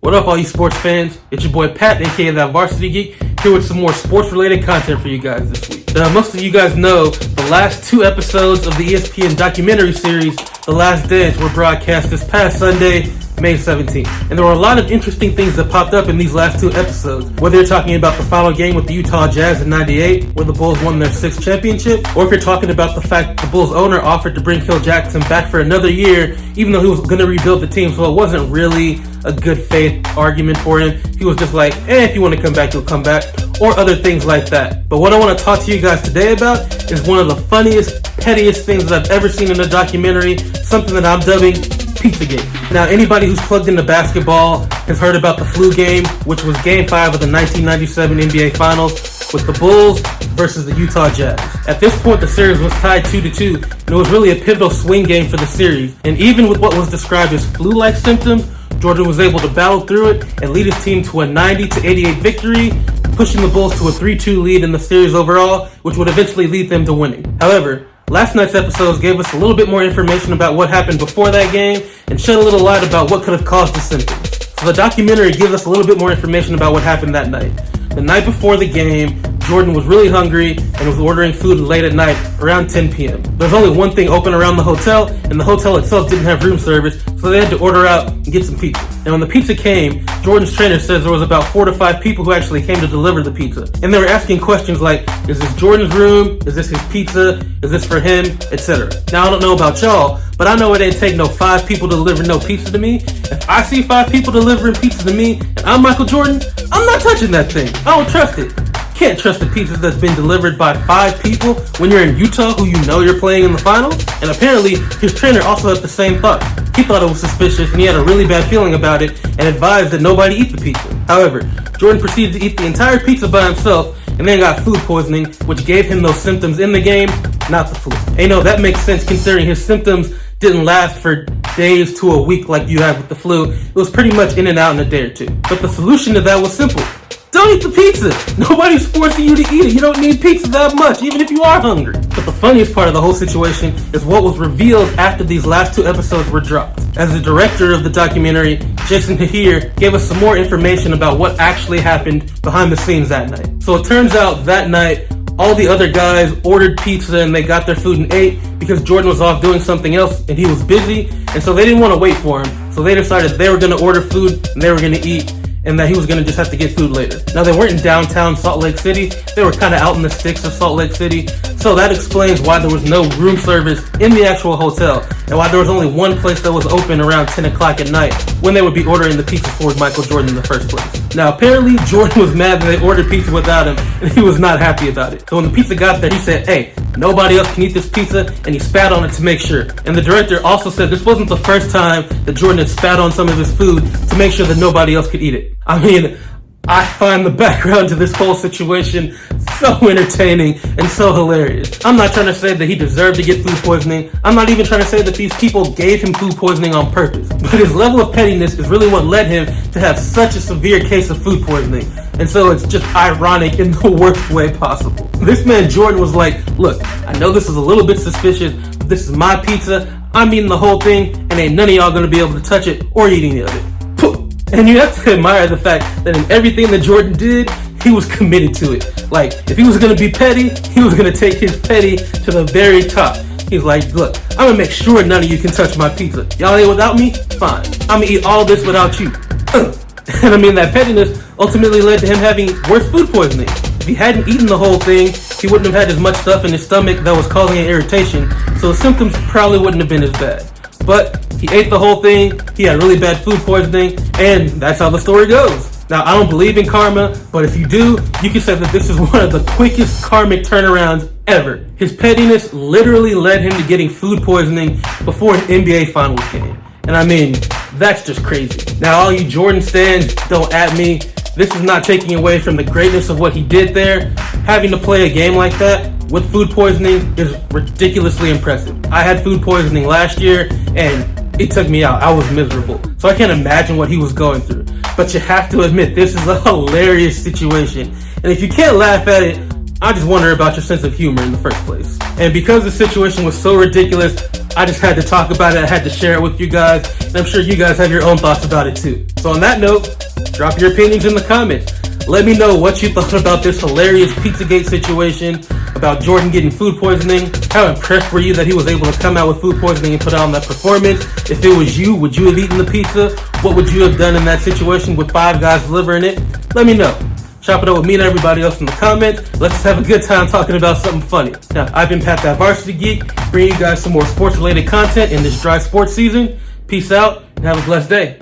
What up, all you sports fans? It's your boy Pat, aka That Varsity Geek, here with some more sports-related content for you guys this week. Most of you guys know the last two episodes of the ESPN documentary series, The Last Dance, were broadcast this past Sunday, May 17th. And there were a lot of interesting things that popped up in these last two episodes. Whether you're talking about the final game with the Utah Jazz in '98, where the Bulls won their 6th championship, or if you're talking about the fact that the Bulls owner offered to bring Phil Jackson back for another year, even though he was going to rebuild the team, so it wasn't really a good faith argument for him. He was just like, if you want to come back, you'll come back, or other things like that. But what I want to talk to you guys today about is one of the funniest, pettiest things that I've ever seen in a documentary, something that I'm dubbing Pizzagate. Now, anybody who's plugged into basketball has heard about the flu game, which was Game 5 of the 1997 NBA Finals with the Bulls versus the Utah Jazz. At this point, the series was tied 2-2, and it was really a pivotal swing game for the series. And even with what was described as flu-like symptoms, Jordan was able to battle through it and lead his team to a 90-88 victory, pushing the Bulls to a 3-2 lead in the series overall, which would eventually lead them to winning. However, last night's episodes gave us a little bit more information about what happened before that game and shed a little light about what could have caused the symptoms. So the documentary gives us a little bit more information about what happened that night. The night before the game, Jordan was really hungry and was ordering food late at night, around 10 p.m. There's only one thing open around the hotel, and the hotel itself didn't have room service, so they had to order out and get some pizza. And when the pizza came, Jordan's trainer says there was about 4 to 5 people who actually came to deliver the pizza. And they were asking questions like, is this Jordan's room? Is this his pizza? Is this for him? Etc. Now, I don't know about y'all, but I know it ain't take no 5 people to deliver no pizza to me. If I see 5 people delivering pizza to me, and I'm Michael Jordan, I'm not touching that thing. I don't trust it. Can't trust the pizza that's been delivered by 5 people when you're in Utah, who you know you're playing in the finals. And apparently, his trainer also had the same thought. He thought it was suspicious, and he had a really bad feeling about it, and advised that nobody eat the pizza. However, Jordan proceeded to eat the entire pizza by himself, and then got food poisoning, which gave him those symptoms in the game, not the flu. And that makes sense considering his symptoms didn't last for days to a week like you have with the flu. It was pretty much in and out in a day or two. But the solution to that was simple. Don't eat the pizza. Nobody's forcing you to eat it. You don't need pizza that much, even if you are hungry. But the funniest part of the whole situation is what was revealed after these last 2 episodes were dropped. As the director of the documentary, Jason Tahir, gave us some more information about what actually happened behind the scenes that night. So it turns out that night, all the other guys ordered pizza and they got their food and ate because Jordan was off doing something else and he was busy, and so they didn't want to wait for him. So they decided they were going to order food and they were going to eat, and that he was going to just have to get food later. Now, they weren't in downtown Salt Lake City. They were kind of out in the sticks of Salt Lake City. So that explains why there was no room service in the actual hotel, and why there was only one place that was open around 10 o'clock at night when they would be ordering the pizza for Michael Jordan in the first place. Now, apparently, Jordan was mad that they ordered pizza without him, and he was not happy about it. So when the pizza got there, he said, hey, nobody else can eat this pizza, and he spat on it to make sure. And the director also said this wasn't the first time that Jordan had spat on some of his food to make sure that nobody else could eat it. I mean, I find the background to this whole situation so entertaining and so hilarious. I'm not trying to say that he deserved to get food poisoning. I'm not even trying to say that these people gave him food poisoning on purpose. But his level of pettiness is really what led him to have such a severe case of food poisoning. And so it's just ironic in the worst way possible. This man Jordan was like, look, I know this is a little bit suspicious, but this is my pizza. I'm eating the whole thing, and ain't none of y'all gonna be able to touch it or eat any of it. And you have to admire the fact that in everything that Jordan did, he was committed to it. Like, if he was going to be petty, he was going to take his petty to the very top. He's like, look, I'm going to make sure none of you can touch my pizza. Y'all ain't without me? Fine. I'm going to eat all this without you. And I mean, that pettiness ultimately led to him having worse food poisoning. If he hadn't eaten the whole thing, he wouldn't have had as much stuff in his stomach that was causing an irritation, so the symptoms probably wouldn't have been as bad. But he ate the whole thing, he had really bad food poisoning, and that's how the story goes. Now, I don't believe in karma, but if you do, you can say that this is one of the quickest karmic turnarounds ever. His pettiness literally led him to getting food poisoning before an NBA Finals game. And I mean, that's just crazy. Now, all you Jordan stans, don't at me. This is not taking away from the greatness of what he did there. Having to play a game like that with food poisoning is ridiculously impressive. I had food poisoning last year, and it took me out. I was miserable. So I can't imagine what he was going through. But you have to admit, this is a hilarious situation. And if you can't laugh at it, I just wonder about your sense of humor in the first place. And because the situation was so ridiculous, I just had to talk about it. I had to share it with you guys. And I'm sure you guys have your own thoughts about it too. So on that note, drop your opinions in the comments. Let me know what you thought about this hilarious Pizzagate situation, about Jordan getting food poisoning. How impressed were you that he was able to come out with food poisoning and put on that performance? If it was you, would you have eaten the pizza? What would you have done in that situation with Five Guys delivering it? Let me know. Chop it up with me and everybody else in the comments. Let's just have a good time talking about something funny. Now, I've been Pat that Varsity Geek, bringing you guys some more sports-related content in this dry sports season. Peace out, and have a blessed day.